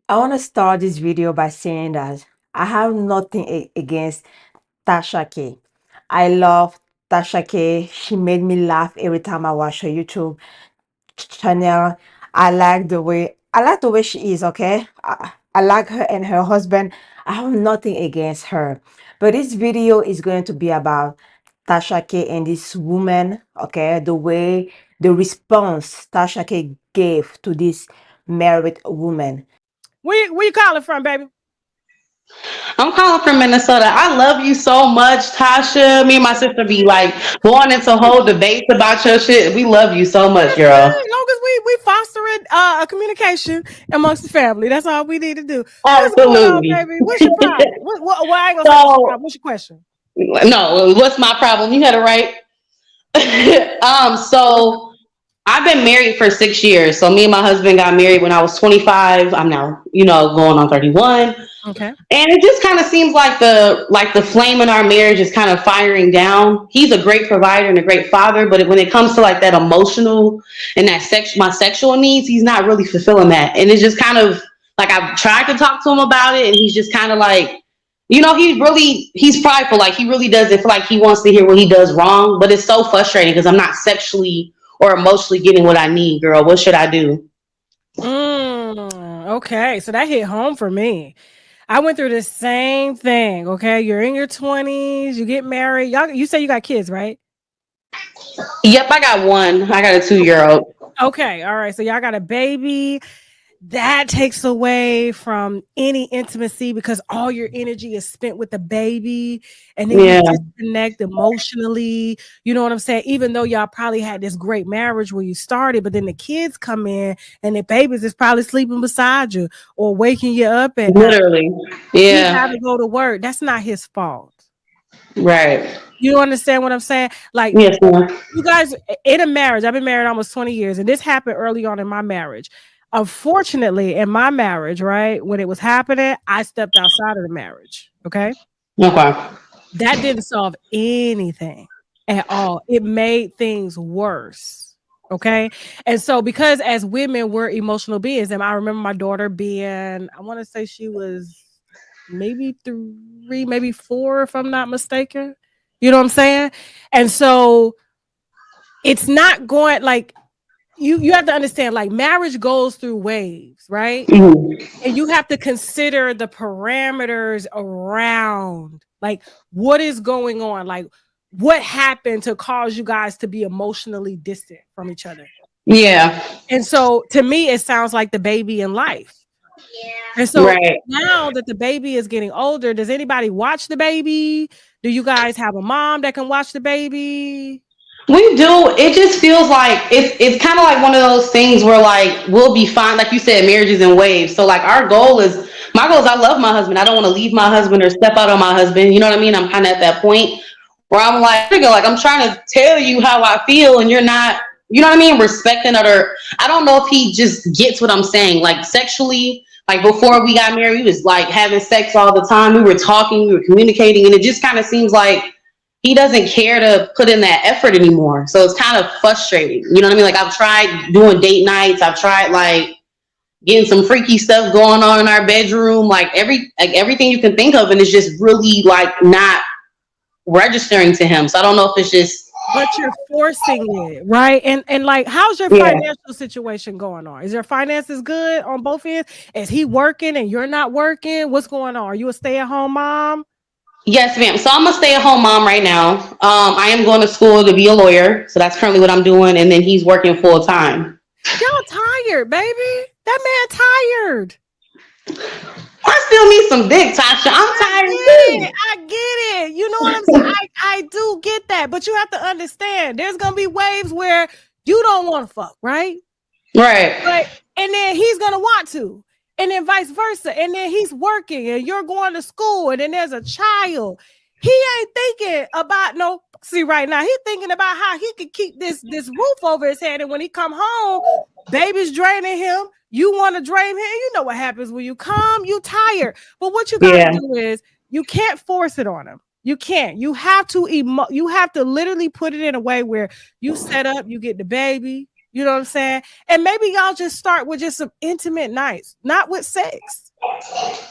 I want to start this video by saying that I have nothing against Tasha K. I love Tasha K. She made me laugh every time I watch her YouTube channel. I like the way she is, okay? I like her and her husband. I have nothing against her. But this video is going to be about Tasha K and this woman, okay? The response Tasha K gave to this married woman. Where you calling from, baby? I'm calling from Minnesota. I love you so much, Tasha. Me and my sister be like going into whole debates about your shit. We love you so much, That's girl. good. As long as we fostering a communication amongst the family. That's all we need to do. What's going on, Absolutely. baby? What's your problem? Well, I ain't gonna say what's your So problem. What's your question? no, what's my problem? You had it right. So I've been married for 6 years. So me and my husband got married when I was 25. I'm now, going on 31. Okay. And it just kind of seems like the flame in our marriage is kind of firing down. He's a great provider and a great father, but when it comes to like that emotional and my sexual needs, he's not really fulfilling that. And it's just kind of like I've tried to talk to him about it, and he's just kind of like, he's prideful. Like he really doesn't feel like he wants to hear what he does wrong. But it's so frustrating because I'm not sexually or emotionally getting what I need, girl. What should I do? Okay, so that hit home for me. I went through the same thing. Okay, you're in your 20s, you get married. You say you got kids, right? Yep, I got one. I got a 2-year old. Okay, all right. So y'all got a baby. That takes away from any intimacy because all your energy is spent with the baby, and then you Yeah, disconnect emotionally. You know what I'm saying? Even though y'all probably had this great marriage when you started, but then the kids come in and the babies is probably sleeping beside you or waking you up at night. literally. He got Yeah, to go to work. That's not his fault. right. You understand what I'm saying? Like Yes, ma'am. you guys in a marriage, I've been married almost 20 years, and this happened early on in my marriage. Unfortunately, in my marriage, right, when it was happening, I stepped outside of the marriage. Okay. Okay. That didn't solve anything at all. It made things worse. Okay. And so, because as women, we're emotional beings, and I remember my daughter being, I want to say she was maybe 3, maybe 4, if I'm not mistaken. You know what I'm saying? And so, it's not going like you have to understand like marriage goes through waves, right? Mhm. And you have to consider the parameters around like what is going on, like what happened to cause you guys to be emotionally distant from each other. Yeah. And so to me it sounds like the baby in life. And so Right. now that the baby is getting older, does anybody watch the baby? Do you guys have a mom that can watch the baby? We do. It just feels like it's kind of like one of those things where like we'll be fine. Like you said, marriages in waves. So like my goal is I love my husband. I don't want to leave my husband or step out on my husband. You know what I mean? I'm kind of at that point where I'm like, nigga, like I'm trying to tell you how I feel, and you're not. You know what I mean? Respecting it, or I don't know if he just gets what I'm saying. Like sexually, like before we got married, we was like having sex all the time. We were talking, we were communicating, and it just kind of seems like he doesn't care to put in that effort anymore. So it's kind of frustrating. You know what I mean? Like I've tried doing date nights. I've tried like getting some freaky stuff going on in our bedroom, like everything you can think of, and it's just really like not registering to him. So I don't know if it's just But you're forcing it, right? And like, how's your yeah. financial situation going on? Is your finances good on both ends? Is he working and you're not working? What's going on? Are you a stay-at-home mom? Yes, ma'am. So I'm a stay-at-home mom right now. I am going to school to be a lawyer, so that's currently what I'm doing, and then he's working full time. Y'all tired, baby. That man tired. I still need some dick, Tasha. I'm I tired get it. too. I get it. You know what I'm saying? I do get that. But you have to understand there's gonna be waves where you don't want to fuck, right? Right. But and then he's gonna want to, and then vice versa. And then he's working, and you're going to school, and then there's a child. He ain't thinking about no. See, right now he's thinking about how he could keep this roof over his head, and when he come home, baby's draining him. You want to drain him. You know what happens when you come. You tired. But what you got to Yeah. do is you can't force it on him. You can't. You have to literally put it in a way where you set up. You get the baby. You know what I'm saying? And maybe y'all just start with just some intimate nights, not with sex.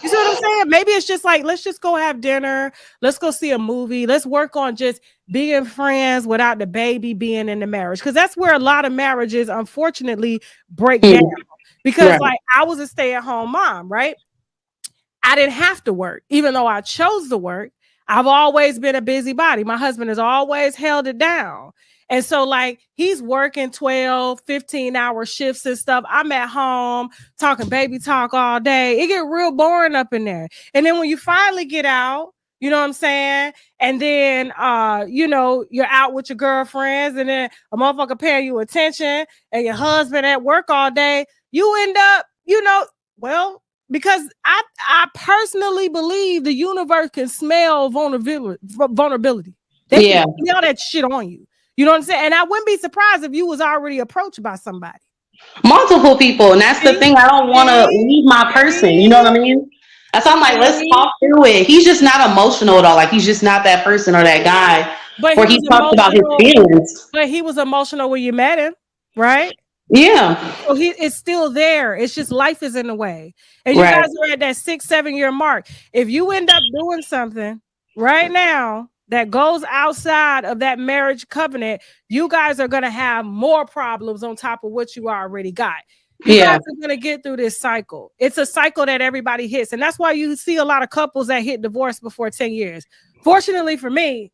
You see what I'm saying? Maybe it's just like, let's just go have dinner. Let's go see a movie. Let's work on just being friends without the baby being in the marriage. Because that's where a lot of marriages, unfortunately, break down. Hmm. Because, Right. like, I was a stay at home mom, right? I didn't have to work, even though I chose to work. I've always been a busybody. My husband has always held it down. And so, like, he's working 12, 15-hour shifts and stuff. I'm at home talking baby talk all day. It get real boring up in there. And then when you finally get out, you know what I'm saying? And then, you're out with your girlfriends, and then a motherfucker paying you attention, and your husband at work all day. You end up, well, because I personally believe the universe can smell vulnerability. They can Yeah. smell that shit on you. You know what I'm saying? And I wouldn't be surprised if you was already approached by somebody. Multiple people, and that's the See, thing. I don't want to see, leave my person. You know what see, I mean? That's why I'm like, let's see. talk through it. He's just not emotional at all. Like he's just not that person or that guy But where he he was talks about his emotional. feelings. But he was emotional when you met him, right? Yeah. So it's still there. It's just life is in the way. And you Right. guys are at that 6, 7 year mark. If you end up doing something right now that goes outside of that marriage covenant, you guys are going to have more problems on top of what you already got. You guys Yeah. are going to get through this cycle. It's a cycle that everybody hits. And that's why you see a lot of couples that hit divorce before 10 years. Fortunately for me,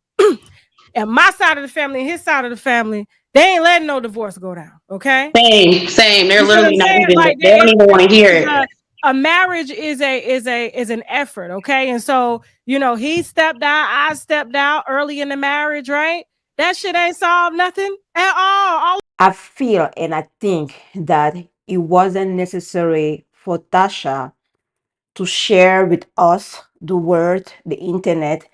and my side of the family and his side of the family, they ain't letting no divorce go down. Okay. Same. Same. They're You see what I'm literally not saying? even. Like They don't even want to hear it's it. a marriage is an effort, okay? And so, he stepped out, I stepped out early in the marriage, right? That shit ain't solved nothing at all. I feel and I think that it wasn't necessary for Tasha to share with us the word, the internet,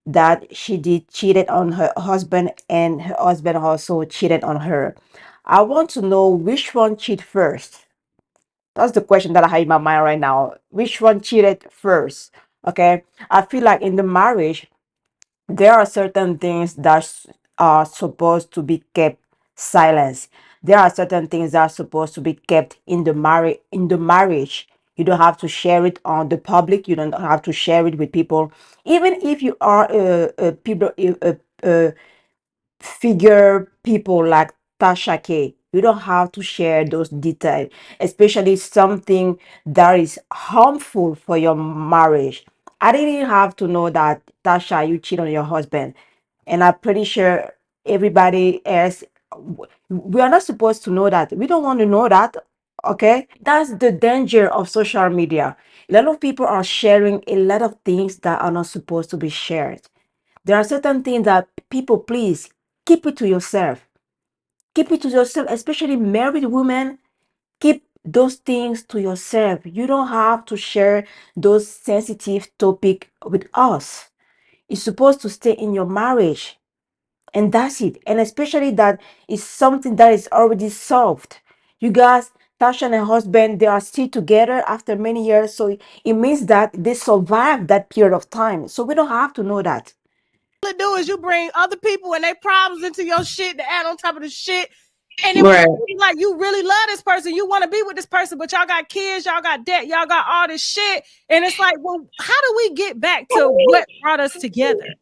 that she did cheated on her husband and her husband also cheated on her. I want to know which one cheated first. That's the question that I have in my mind right now. Which one cheated first? Okay. I feel like in the marriage, there are certain things that are supposed to be kept silence. There are certain things that are supposed to be kept in the marriage. You don't have to share it on the public. You don't have to share it with people. Even if you are a figure people like Tasha K. You don't have to share those details, especially something that is harmful for your marriage. I didn't have to know that Tasha, you cheat on your husband, and I'm pretty sure everybody else. We are not supposed to know that. We don't want to know that. Okay, that's the danger of social media. A lot of people are sharing a lot of things that are not supposed to be shared. There are certain things that people, please keep it to yourself. Keep it to yourself, especially married women. Keep those things to yourself. You don't have to share those sensitive topic with us. It's supposed to stay in your marriage, and that's it. And especially that is something that is already solved. You guys, Tasha and her husband, they are still together after many years. So it means that they survived that period of time. So we don't have to know that. All it do is you bring other people and their problems into your shit to add on top of the shit. And then when Right. you like you really love this person, you want to be with this person, but y'all got kids, y'all got debt, y'all got all this shit. And it's like, well, how do we get back to what brought us together?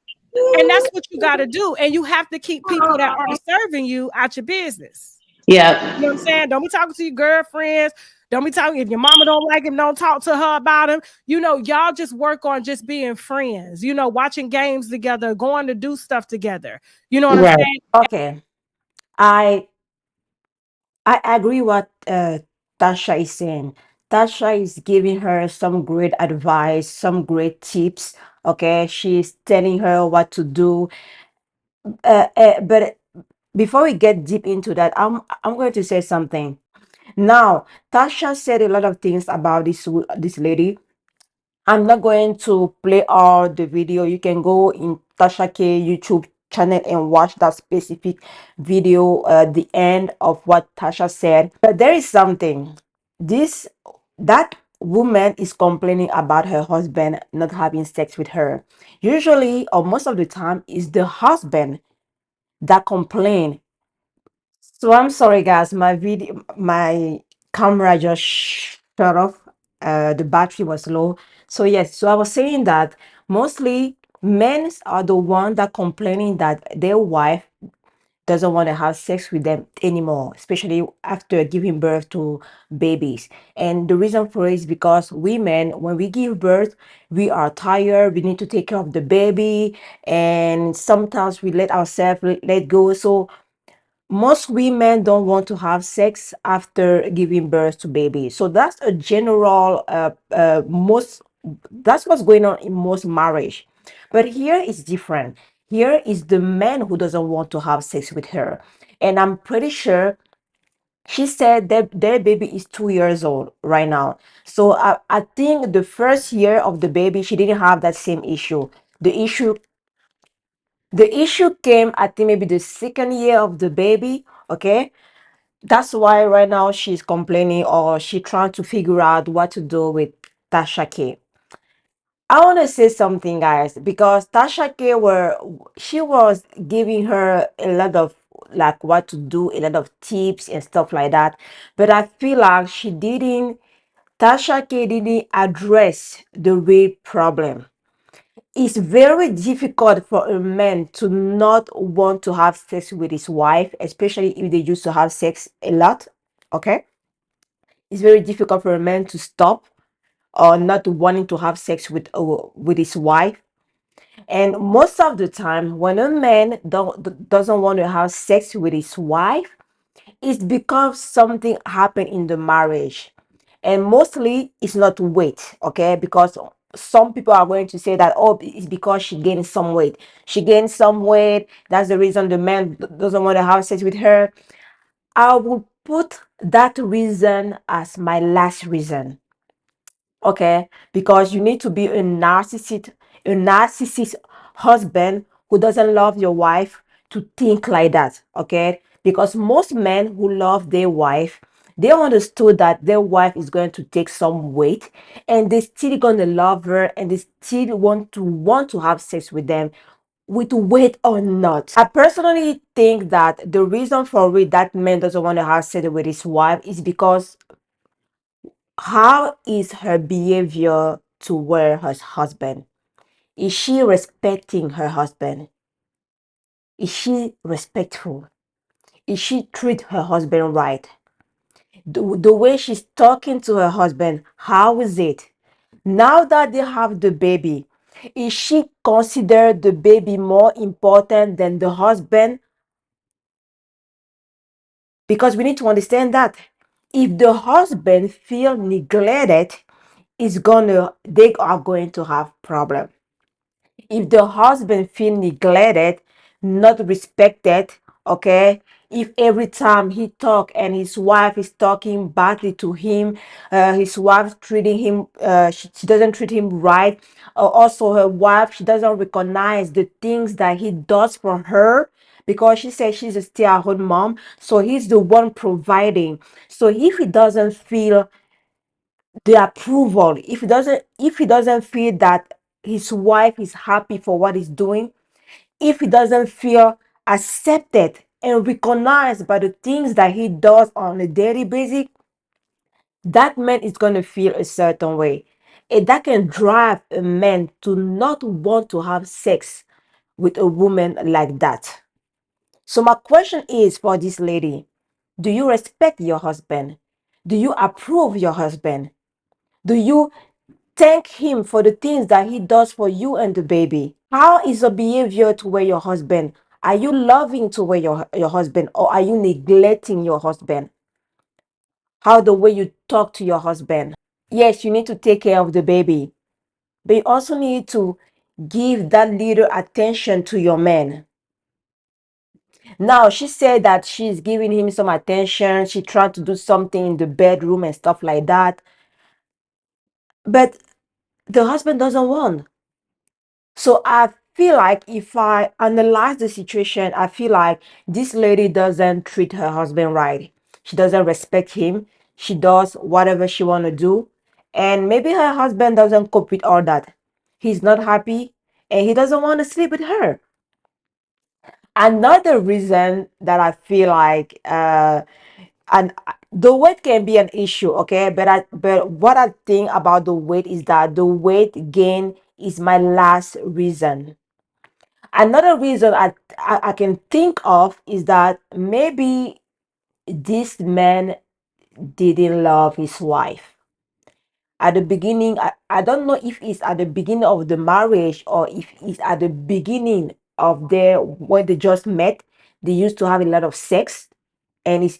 And that's what you got to do. And you have to keep people that aren't serving you out your business. You know what I'm Yeah. saying? Don't be talking to your girlfriends. Don't be talking if your mama don't like him, don't talk to her about him. Y'all just work on just being friends, watching games together, going to do stuff together. You know what I'm Right. saying? Okay. I I agree what Tasha is saying. Tasha is giving her some great advice, some great tips. Okay, she's telling her what to do. But before we get deep into that, I'm going to say something. Now, Tasha said a lot of things about this lady. I'm not going to play all the video. You can go in Tasha K YouTube channel and watch that specific video at the end of what Tasha said. But there is something. This that woman is complaining about her husband not having sex with her. Usually, or most of the time, is the husband that complain. So I'm sorry, guys. My camera just shut off. The battery was low. So yes, so I was saying that mostly men are the one that complaining that their wife doesn't want to have sex with them anymore, especially after giving birth to babies. And the reason for it is because women, when we give birth, we are tired. We need to take care of the baby, and sometimes we let ourselves let go. So most women don't want to have sex after giving birth to babies. So that's a general most that's what's going on in most marriage. But here is different. Here is the man who doesn't want to have sex with her. And I'm pretty sure she said that their baby is 2 years old right now. So I think the first year of the baby, she didn't have that same issue. The issue the issue came, I think, maybe the second year of the baby. Okay, that's why right now she's complaining, or she trying to figure out what to do with Tasha K. I want to say something, guys, because Tasha K she was giving her a lot of like what to do, a lot of tips and stuff like that. But I feel like Tasha K didn't address the real problem. It's very difficult for a man to not want to have sex with his wife, especially if they used to have sex a lot. Okay, it's very difficult for a man to stop or not wanting to have sex with his wife. And most of the time, when a man doesn't want to have sex with his wife, it's because something happened in the marriage. And mostly it's not weight, okay? Because some people are going to say that, oh, it's because she gained some weight. She gained some weight. That's the reason the man doesn't want to have sex with her. I will put that reason as my last reason, okay? Because you need to be a narcissist husband who doesn't love your wife to think like that, okay? Because most men who love their wife, they understood that their wife is going to take some weight, and they still gonna love her, and they still want to have sex with them, with weight or not. I personally think that the reason for it that man doesn't want to have sex with his wife is because how is her behavior toward her husband? Is she respecting her husband? Is she respectful? Is she treat her husband right? The way she's talking to her husband, how is it? Now that they have the baby, is she consider the baby more important than the husband? Because we need to understand that if the husband feel neglected, they are going to have problem. If the husband feel neglected, not respected, okay, if every time he talk and his wife is talking badly to him, his wife treating him, she doesn't treat him right, also her wife, she doesn't recognize the things that he does for her, because she says she's a stay-at-home mom, so he's the one providing. So if he doesn't feel the approval, if he doesn't feel that his wife is happy for what he's doing, if he doesn't feel accepted and recognized by the things that he does on a daily basis, that man is going to feel a certain way, and that can drive a man to not want to have sex with a woman like that. So my question is for this lady: do you respect your husband? Do you approve your husband? Do you thank him for the things that he does for you and the baby? How is your behavior toward your husband? Are you loving toward your husband, or are you neglecting your husband? How the way you talk to your husband? Yes, you need to take care of the baby, but you also need to give that little attention to your man. Now, she said that she's giving him some attention. She tried to do something in the bedroom and stuff like that. But the husband doesn't want. So I feel like if I analyze the situation, I feel like this lady doesn't treat her husband right. She doesn't respect him. She does whatever she want to do. And maybe her husband doesn't cope with all that. He's not happy and he doesn't want to sleep with her. Another reason that I feel like and the weight can be an issue, okay, but what I think about the weight is that the weight gain is my last reason. Another reason I can think of is that maybe this man didn't love his wife at the beginning. I don't know if it's at the beginning of the marriage or if it's at the beginning of their when they just met. They used to have a lot of sex, and it's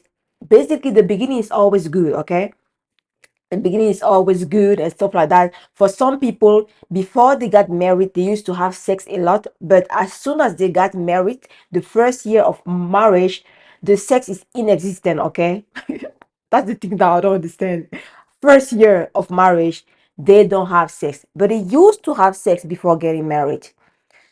basically the beginning is always good, okay. The beginning is always good and stuff like that. For some people, before they got married, they used to have sex a lot, but as soon as they got married, the first year of marriage, the sex is inexistent, okay. That's the thing that I don't understand. First year of marriage, they don't have sex, but they used to have sex before getting married.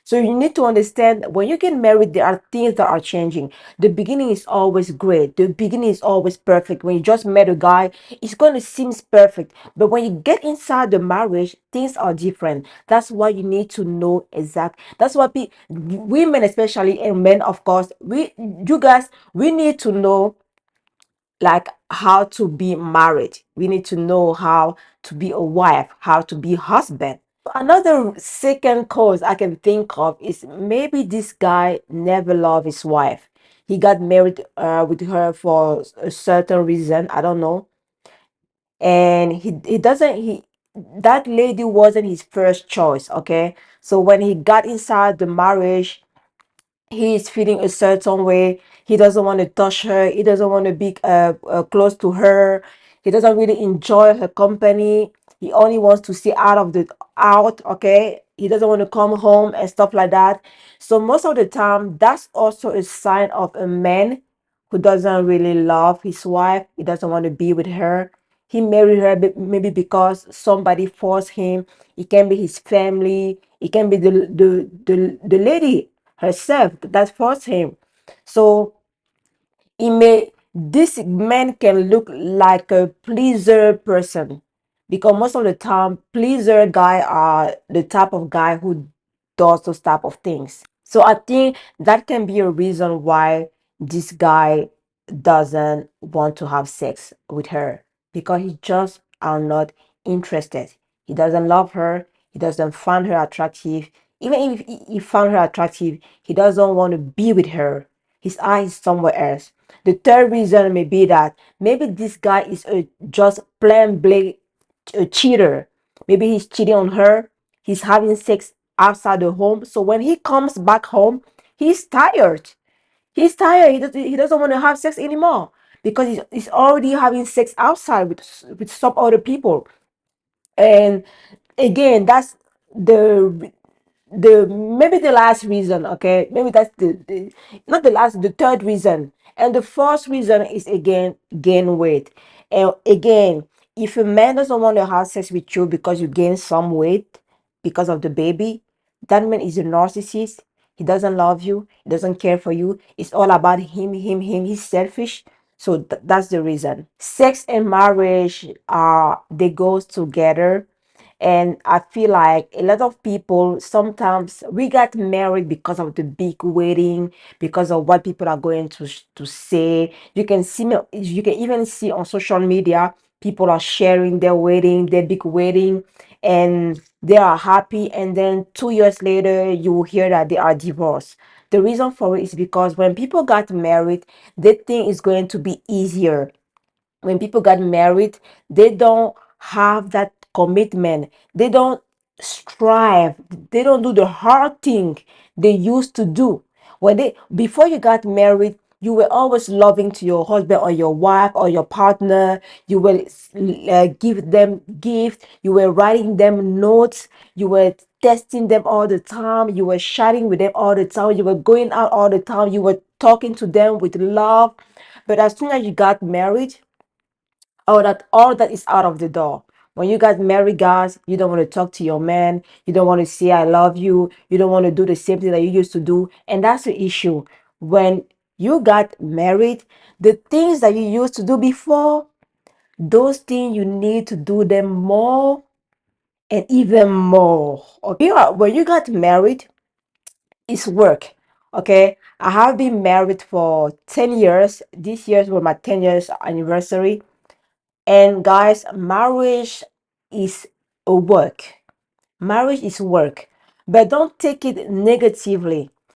So you need to understand when you get married, there are things that are changing. The beginning is always great. The beginning is always perfect. When you just met a guy, it's going to seem perfect. But when you get inside the marriage, things are different. That's why you need to know exact. That's why women, especially, and men, of course, you guys, we need to know like how to be married. We need to know how to be a wife, how to be husband. Another second cause I can think of is maybe this guy never loved his wife. He got married with her for a certain reason. I don't know. And he doesn't he that lady wasn't his first choice, okay? So when he got inside the marriage, he is feeling a certain way. He doesn't want to touch her. He doesn't want to be close to her. He doesn't really enjoy her company. He only wants to see out. Okay, he doesn't want to come home and stuff like that. So most of the time, that's also a sign of a man who doesn't really love his wife. He doesn't want to be with her. He married her maybe because somebody forced him. It can be his family. It can be the lady herself that forced him. So he may this man can look like a pleaser person, because most of the time pleaser guy are the type of guy who does those type of things. So I think that can be a reason why this guy doesn't want to have sex with her, because he just are not interested. He doesn't love her. He doesn't find her attractive. Even if he found her attractive, he doesn't want to be with her. His eye is somewhere else. The third reason may be that maybe this guy is just plain blank a cheater. Maybe he's cheating on her. He's having sex outside the home. So when he comes back home, he's tired. He's tired. He doesn't want to have sex anymore because he's already having sex outside with some other people. And again, that's the maybe the last reason, okay, maybe that's the not the last, the third reason. And the fourth reason is again gain weight. And again, if a man doesn't want to have sex with you because you gain some weight because of the baby, that man is a narcissist. He doesn't love you. He doesn't care for you. It's all about him. He's selfish. So that's the reason. Sex and marriage are they goes together. And I feel like a lot of people, sometimes we got married because of the big wedding, because of what people are going to say. You can even see on social media, people are sharing their wedding, their big wedding, and they are happy. And then 2 years later, you will hear that they are divorced. The reason for it is because when people got married, they think it's going to be easier. When people got married, they don't have that commitment. They don't strive. They don't do the hard thing they used to do. When they before you got married, you were always loving to your husband or your wife or your partner. You will give them gifts. You were writing them notes. You were testing them all the time. You were chatting with them all the time. You were going out all the time. You were talking to them with love. But as soon as you got married, all that is out of the door. When you got married, guys, you don't want to talk to your man. You don't want to say I love you. You don't want to do the same thing that you used to do. And that's the issue. When you got married, the things that you used to do before, those things you need to do them more and even more. Okay. When you got married, it's work. Okay, I have been married for 10 years. This year was my 10 years anniversary. And guys, marriage is a work. Marriage is work. But don't take it negatively.